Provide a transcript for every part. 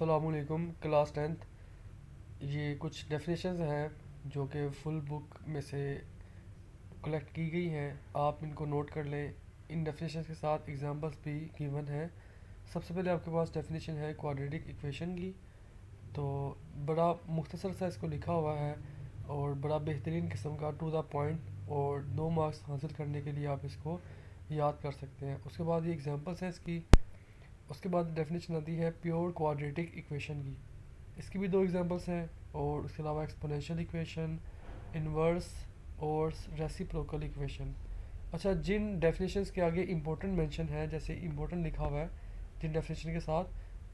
अस्सलामुअलैकुम class tenth. ये कुछ डेफिनेशंस हैं जो कि फुल बुक में से कलेक्ट की गई हैं। आप इनको नोट कर लें। इन डेफिनेशंस के साथ एग्जांपल्स भी गिवन हैं। सबसे पहले आपके पास डेफिनेशन है क्वाड्रेटिक इक्वेशन की। तो बड़ा मुख्तसर सा इसको लिखा हुआ है और बड़ा बेहतरीन किस्म का टू द पॉइंट, और 2 मार्क्स हासिल करने के लिए आप इसको याद कर सकते हैं। उसके बाद ये एग्जांपल्स हैं इसकी। उसके बाद डेफिनेशन आती है प्योर क्वाड्रेटिक इक्वेशन की। इसकी भी 2 एग्जांपल्स हैं। और उसके अलावा एक्सपोनेंशियल इक्वेशन, इन्वर्स और रेसिप्रोकल इक्वेशन। अच्छा, जिन डेफिनेशंस के आगे इंपॉर्टेंट मेंशन है, जैसे इंपॉर्टेंट लिखा हुआ है जिन डेफिनेशन के साथ,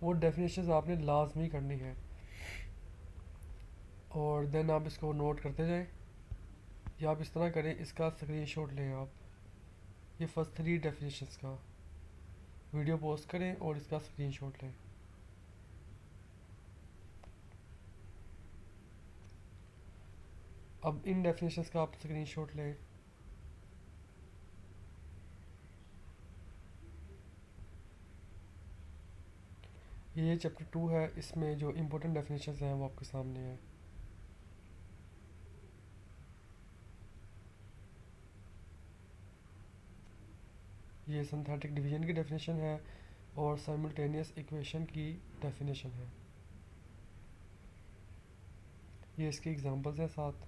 वो डेफिनेशंस आपने लाजमी करनी है और देन आप इसको नोट करते जाएं। या आप इस तरह करें, इसका स्क्रीनशॉट लें आप, ये फर्स्ट 3 डेफिनेशंस का वीडियो पोस्ट करें और इसका स्क्रीनशॉट लें। अब इन डेफिनेशंस का आप स्क्रीनशॉट लें। ये चैप्टर 2 है, इसमें जो इम्पोर्टेंट डेफिनेशंस हैं वो आपके सामने है। ये सिंथेटिक डिवीजन की डेफिनेशन है और साइमल्टेनियस इक्वेशन की डेफिनेशन है। ये इसके एग्जांपल्स हैं साथ।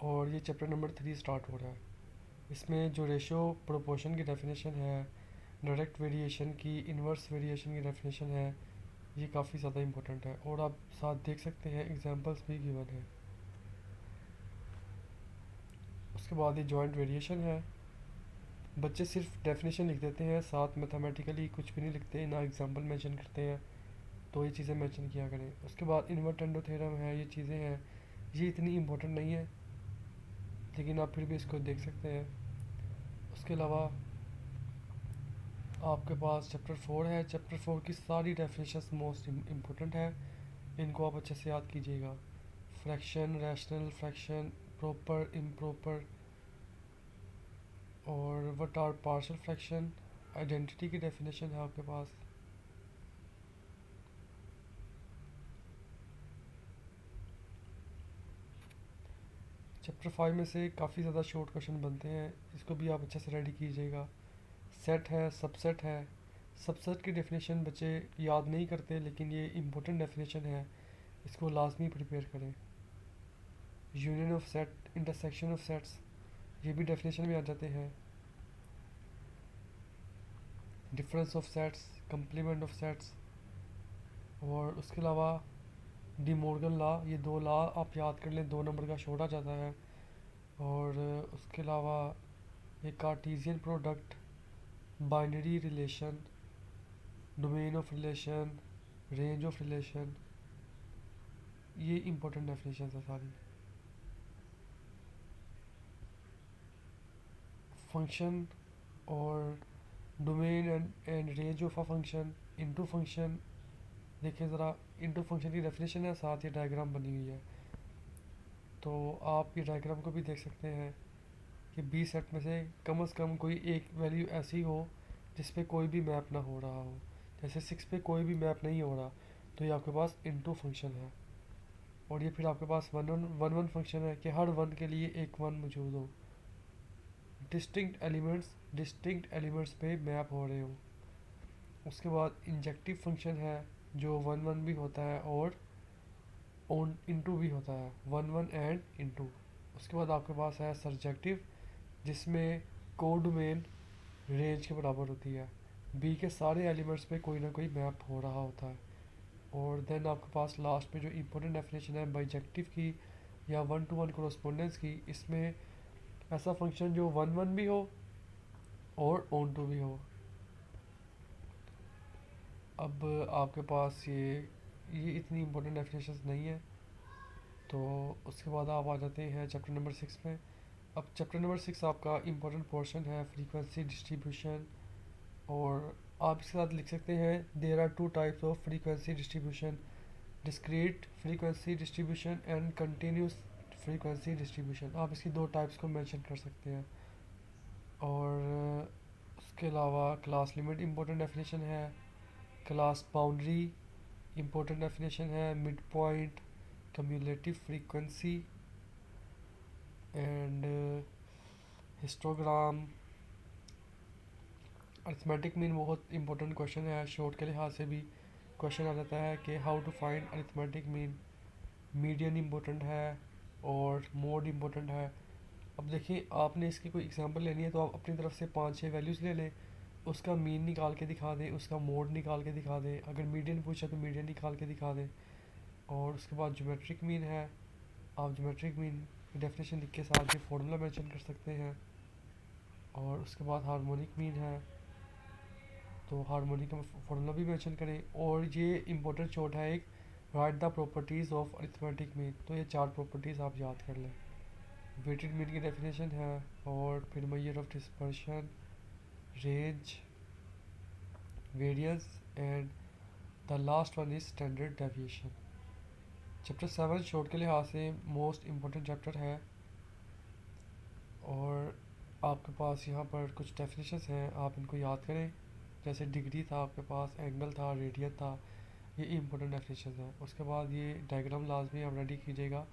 और ये चैप्टर नंबर 3 स्टार्ट हो रहा है। इसमें जो रेशो प्रोपोर्शन की डेफिनेशन है, डायरेक्ट वेरिएशन की, इन्वर्स वेरिएशन की डेफिनेशन है, ये काफ़ी ज़्यादा इंपॉर्टेंट है। और आप साथ देख सकते हैं एग्जांपल्स भी गिवन है। उसके बाद ये जॉइंट वेरिएशन है। बच्चे सिर्फ डेफिनेशन लिख देते हैं, साथ मैथमेटिकली कुछ भी नहीं लिखते, ना एग्जांपल मेंशन करते हैं। तो ये चीज़ें मेंशन किया करें। उसके बाद इन्वर्टेंडो थ्योरम है, ये चीज़ें हैं, ये इतनी इंपॉर्टेंट नहीं है लेकिन आप फिर भी इसको देख सकते हैं। उसके अलावा आपके पास चैप्टर 4 है। चैप्टर 4 की सारी डेफिनेशंस मोस्ट इम्पोर्टेंट है, इनको आप अच्छे से याद कीजिएगा। Fraction, rational fraction, proper, improper, और what are partial fraction, identity की डेफिनेशन है आपके पास। चैप्टर 5 में से काफ़ी ज़्यादा शॉर्ट क्वेश्चन बनते हैं, इसको भी आप अच्छे से रेडी कीजिएगा। सेट है, सबसेट है। सबसेट की डेफिनेशन बच्चे याद नहीं करते, लेकिन ये इम्पोर्टेंट डेफिनेशन है, इसको लाजमी प्रिपेयर करें। Union of set, intersection of sets, ये भी डेफिनेशन में आ जाते हैं। Difference of sets, complement of sets, और उसके अलावा डी मॉर्गन लॉ, ये 2 लॉ आप याद कर लें, 2 नंबर का शॉर्ट आ जाता है। और उसके अलावा ये Cartesian product, binary relation, domain of relation, range of relation, ये इंपॉर्टेंट डेफिनेशन है सारी। फंक्शन और domain and range of a function, into function. देखिए ज़रा, इनटू फंक्शन की डेफिनेशन है, साथ ये डायग्राम बनी हुई है। तो आप ये डायग्राम को भी देख सकते हैं कि बी सेट में से कम कोई एक वैल्यू ऐसी हो जिस पे कोई भी मैप ना हो रहा हो। जैसे 6 पे कोई भी मैप नहीं हो रहा, तो ये आपके पास इनटू फंक्शन है। और ये फिर आपके पास वन वन फंक्शन है कि हर वन के लिए एक वन मौजूद हो, डिस्टिंक्ट एलिमेंट्स पे मैप हो रहे हो। उसके बाद इंजेक्टिव फंक्शन है जो वन वन भी होता है और ऑन इनटू भी होता है, वन वन एंड इनटू। उसके बाद आपके पास है सरजेक्टिव, जिसमें कोडोमेन रेंज के बराबर होती है, बी के सारे एलिमेंट्स पे कोई ना कोई मैप हो रहा होता है। और देन आपके पास लास्ट में जो इम्पोर्टेंट डेफिनेशन है बाइजेक्टिव की या वन टू वन कोरस्पोंडेंस की, इसमें ऐसा फंक्शन जो वन वन भी हो और ऑन टू भी हो। अब आपके पास ये इतनी इम्पोर्टेंट डेफिनेशन नहीं है। तो उसके बाद आप आ जाते हैं चैप्टर नंबर 6 में। अब चैप्टर नंबर 6 आपका इम्पोर्टेंट पोर्शन है फ्रीक्वेंसी डिस्ट्रीब्यूशन। और आप इसके साथ लिख सकते हैं there are 2 types of frequency distribution, discrete frequency distribution and continuous frequency distribution. आप इसकी 2 टाइप्स को मेंशन कर सकते हैं। और उसके अलावा क्लास लिमिट इम्पोर्टेंट डेफिनेशन है, क्लास बाउंड्री इम्पोर्टेंट डेफिनेशन है, mid point, cumulative frequency and histogram. Arithmetic mean बहुत इंपॉर्टेंट क्वेश्चन है, शॉर्ट के लिहाज से भी क्वेश्चन आ जाता है कि how to find arithmetic mean. Median important है और मोड इम्पोर्टेंट है। अब देखिए, आपने इसकी कोई एग्जांपल लेनी है तो आप अपनी तरफ से 5-6 वैल्यूज़ ले लें, उसका मीन निकाल के दिखा दें, उसका मोड निकाल के दिखा दें, अगर मीडियन पूछा तो मीडियन निकाल के दिखा दें। और उसके बाद ज्योमेट्रिक मीन है, आप ज्योमेट्रिक मीन की डेफिनेशन लिख के साथ ये फार्मूला मेंशन कर सकते हैं। और उसके बाद हार्मोनिक मीन है, तो हार्मोनिक का फार्मूला भी मेंशन करें। और ये इंपॉर्टेंट शॉर्ट है एक, right the properties of arithmetic mean, तो ये 4 प्रॉपर्टीज़ आप याद कर लें। वेटेड मीन की डेफिनेशन है, और फिर measure of dispersion, range, variance and the last one is standard deviation. Chapter 7 short के लिहाज से मोस्ट इम्पोर्टेंट चैप्टर है। और आपके पास यहाँ पर कुछ डेफिनेशंस हैं, आप इनको याद करें। जैसे डिग्री था आपके पास, एंगल था, रेडियन था, ये इंपॉर्टेंट डेफिनेशन है। उसके बाद ये डायग्राम लाजमी आप रेडी कीजिएगा,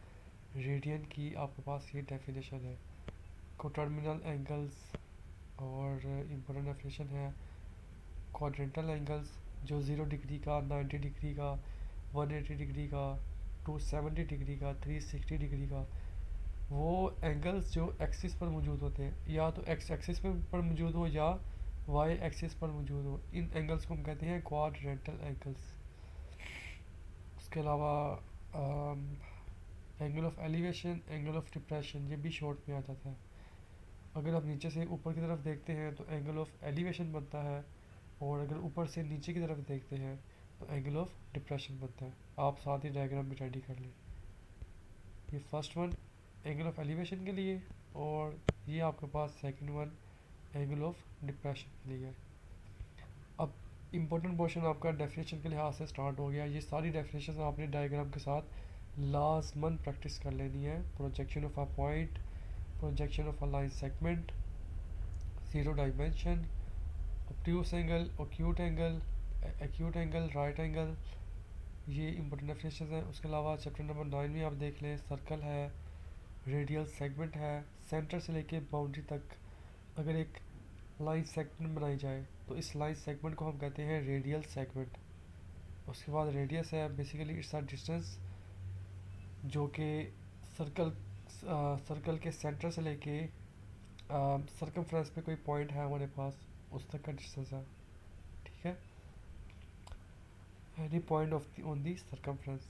रेडियन की आपके पास ये डेफिनेशन है। कोटर्मिनल एंगल्स और इम्पोर्टेंट डेफिनेशन है। क्वाड्रेंटल एंगल्स जो 0 डिग्री का, 90 डिग्री का, 180 डिग्री का, 270 डिग्री का, 360 डिग्री का, वो एंगल्स जो एक्सिस पर मौजूद होते हैं, या तो एक्स एक्सिस पर मौजूद हो या वाई एक्सिस पर मौजूद हो, इन एंगल्स को हम कहते हैं क्वाड्रेंटल एंगल्स। उसके अलावा angle of elevation, angle of depression, ये भी शॉर्ट में आ जाता है। अगर आप नीचे से ऊपर की तरफ देखते हैं तो एंगल ऑफ एलिवेशन बनता है, और अगर ऊपर से नीचे की तरफ देखते हैं तो एंगल ऑफ डिप्रेशन बनता है। आप साथ ही डायग्राम भी रेडी कर लें। ये first one angle of elevation के लिए, और ये आपके पास second one angle of depression के लिए। अब इम्पोर्टेंट पोर्शन आपका डेफिनेशन के लिहाज से स्टार्ट हो गया। ये सारी डेफिनेशन आपने डायग्राम के साथ लाजमन प्रैक्टिस कर लेनी है। Projection of a point, projection of a line segment, zero dimension, obtuse angle, acute angle, right angle, ये इंपॉर्टेंट डेफिनेशन है। उसके अलावा चैप्टर नंबर 9 में आप देख लें, सर्कल है, रेडियल सेगमेंट है, सेंटर से लेके बाउंड्री तक अगर एक लाइन सेगमेंट बनाई जाए तो इस लाइन सेगमेंट को हम कहते हैं रेडियल सेगमेंट। उसके बाद रेडियस है, बेसिकली इट्स अ डिस्टेंस जो कि सर्कल सर्कल के सेंटर से लेके सर्कमफ्रेंस पे कोई पॉइंट है हमारे पास, उस तक का डिस्टेंस है। ठीक है, any point of on the circumference.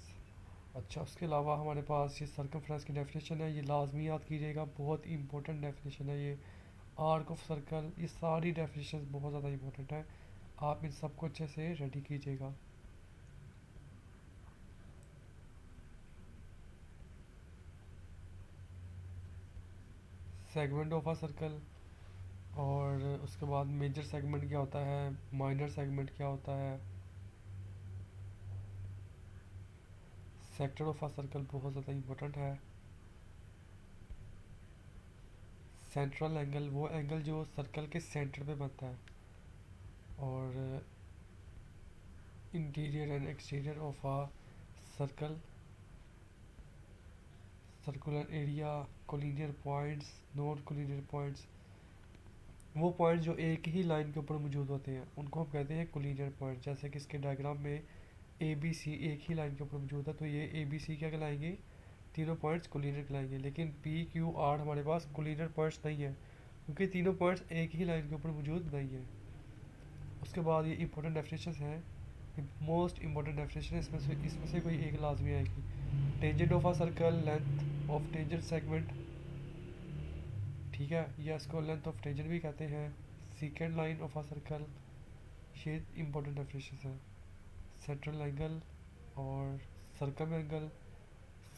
अच्छा, उसके अलावा हमारे पास ये सर्कमफ्रेंस की डेफिनेशन है, ये लाजमी याद कीजिएगा, बहुत इंपॉर्टेंट डेफिनेशन है ये। आर्क ऑफ सर्कल, ये सारी डेफिनेशन बहुत ज़्यादा इंपॉर्टेंट है, आप इन सबको अच्छे से रेडी कीजिएगा। सेगमेंट ऑफ अ सर्कल, और उसके बाद मेजर सेगमेंट क्या होता है, माइनर सेगमेंट क्या होता है, सेक्टर ऑफ अ सर्कल बहुत ज़्यादा इंपॉर्टेंट है। सेंट्रल एंगल, वो एंगल जो सर्कल के सेंटर पे बनता है। और interior and exterior of a circle, circular area, collinear points, non collinear points, वो पॉइंट जो एक ही लाइन के ऊपर मौजूद होते हैं उनको हम कहते हैं कोलिनियर पॉइंट। जैसे कि इसके डायग्राम में ए बी सी एक ही लाइन के ऊपर मौजूद है, तो ये ए बी सी क्या कहलाएंगे, तीनों पॉइंट्स कोलिनियर कहलाएंगे। लेकिन पी क्यू आर हमारे पास कोलिनियर पॉइंट्स नहीं है, क्योंकि तीनों पॉइंट्स एक ही लाइन के ऊपर मौजूद नहीं है। उसके बाद ये इंपॉर्टेंट डेफिनेशन है, मोस्ट इंपॉर्टेंट डेफिनेशन है, इसमें से कोई एक लाजमी आएगी। Tangent of a circle, length of tangent segment, ठीक है, या इसको लेंथ ऑफ टेंजेंट भी कहते हैं। Second line of a circle, ये इंपॉर्टेंट डेफिनेशन है। सेंट्रल एंगल और सरकम एंगल,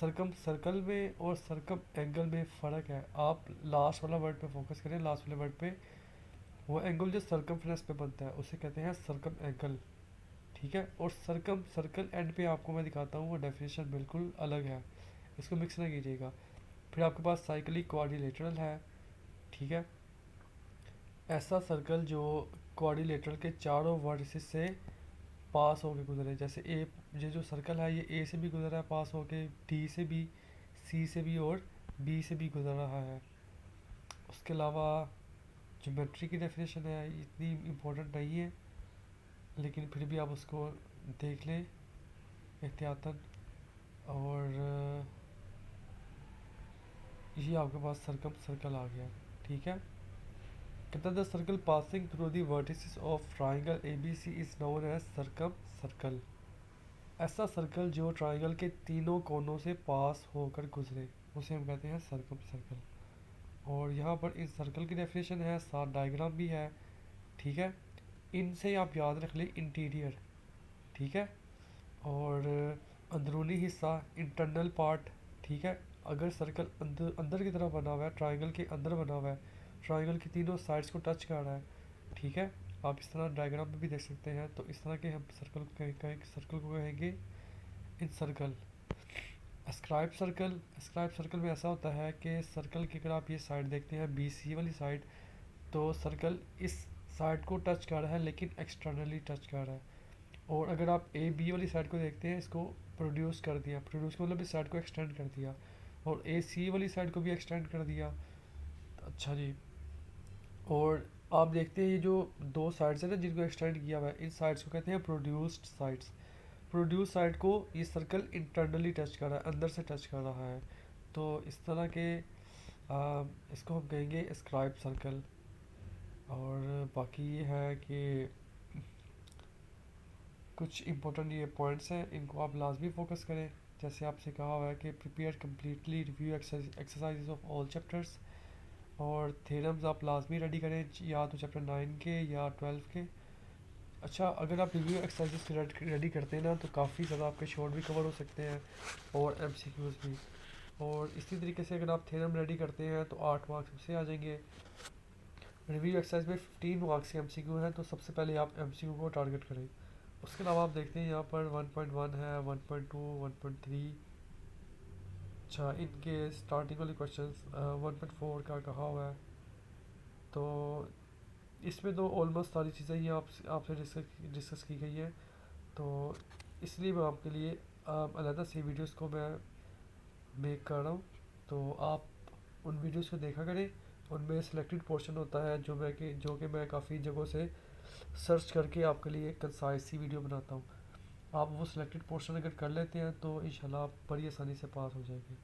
सरकम सर्कल में और सरकम एंगल में फ़र्क है। आप लास्ट वाला वर्ड पे फोकस करें, लास्ट वाले वर्ड पे। वो एंगल जो सरकमफ्रेंस पे बनता है उसे कहते हैं सरकम एंगल, ठीक है। और सरकम सर्कल एंड पे आपको मैं दिखाता हूँ, वो डेफिनेशन बिल्कुल अलग है, इसको मिक्स ना कीजिएगा। फिर आपके पास साइक्लिक क्वाड्रिलेटरल है, ठीक है। ऐसा सर्कल जो क्वाड्रिलेटरल के चारों वर्टिसेस से पास होके गुजरे। जैसे ए, ये जो सर्कल है ये ए से भी गुजरा है पास होके, डी से भी, सी से भी और बी से भी गुजर रहा है। उसके अलावा ज्योमेट्री की डेफिनेशन है, इतनी इम्पोर्टेंट नहीं है, लेकिन फिर भी आप उसको देख लें एहतियातन। और ये आपके पास सर्कम सर्कल आ गया। ठीक है, कहता the circle passing through the vertices of triangle A B C is known as circumcircle. ऐसा सर्कल जो ट्राइंगल के तीनों कोनों से पास होकर गुजरे उसे हम कहते हैं सर्कम सर्कल। और यहाँ पर इस सर्कल की डेफिनेशन है, साथ डायग्राम भी है। ठीक है, इनसे आप याद रख लें इंटीरियर। ठीक है, और अंदरूनी हिस्सा इंटरनल पार्ट। ठीक है, अगर सर्कल अंदर अंदर की तरफ बना हुआ है, ट्राइंगल के अंदर बना हुआ है, ट्राइंगल की तीनों साइड्स को टच कर रहा है। ठीक है, आप इस तरह डायग्राम में भी देख सकते हैं। तो इस तरह के हम सर्कल को कहेंगे incircle. Escribe circle, escribe circle में ऐसा होता है कि सर्कल की अगर आप ये साइड देखते हैं बी सी वाली साइड, तो सर्कल इस साइड को टच कर रहा है लेकिन एक्सटर्नली टच कर रहा है। और अगर आप ए बी वाली साइड को देखते हैं, इसको प्रोड्यूस कर दिया, प्रोड्यूस का मतलब इस साइड को एक्सटेंड कर दिया, और ए सी वाली साइड को भी एक्सटेंड कर दिया। अच्छा जी, और आप देखते हैं ये जो दो साइड्स है ना जिनको एक्सटेंड किया हुआ है, इन साइड्स को कहते हैं प्रोड्यूस्ड साइड्स। प्रोड्यूस साइड को ये सर्कल इंटरनली टच कर रहा है, अंदर से टच कर रहा है। तो इस तरह के इसको हम कहेंगे स्क्राइब सर्कल। और बाकी ये है कि कुछ इंपॉर्टेंट ये पॉइंट्स हैं, इनको आप लाजमी फोकस करें। जैसे आपसे कहा हुआ है कि prepare completely review exercises of all chapters, और थ्योरम्स आप लाजमी रेडी करें, या तो चैप्टर 9 के या 12 के। अच्छा, अगर आप रिव्यू एक्सरसाइजेस रेडी करते हैं ना, तो काफ़ी ज़्यादा आपके शॉर्ट भी कवर हो सकते हैं और एमसीक्यूज़ भी। और इसी तरीके से अगर आप थ्योरम रेडी करते हैं तो 8 मार्क्स उससे आ जाएंगे। रिव्यू एक्सरसाइज में 15 मार्क्स के एमसीक्यू हैं, तो सबसे पहले आप एमसीक्यू को टारगेट करें। उसके अलावा आप देखते हैं यहाँ पर 1.1 है, 1.2, 1.3। अच्छा, इनके स्टार्टिंग वाले क्वेश्चंस 1.4 का कहा हुआ है। तो इसमें तो ऑलमोस्ट सारी चीज़ें ही आपसे डिस्कस की गई है। तो इसलिए मैं आपके लिए अलग से वीडियोस को मैं मेक कर रहा हूँ। तो आप उन वीडियोस को देखा करें। उनमें सिलेक्टेड पोर्शन होता है जो कि मैं काफ़ी जगहों से सर्च करके आपके लिए एक कंसाइज सी वीडियो बनाता हूँ। आप वो सिलेक्टेड पोर्शन अगर कर लेते हैं तो इंशाल्लाह आप बड़ी आसानी से पास हो जाएंगे।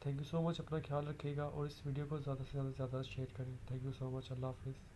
थैंक यू सो मच, अपना ख्याल रखिएगा और इस वीडियो को ज़्यादा से ज़्यादा शेयर करें। थैंक यू सो मच, अल्लाह हाफिज़।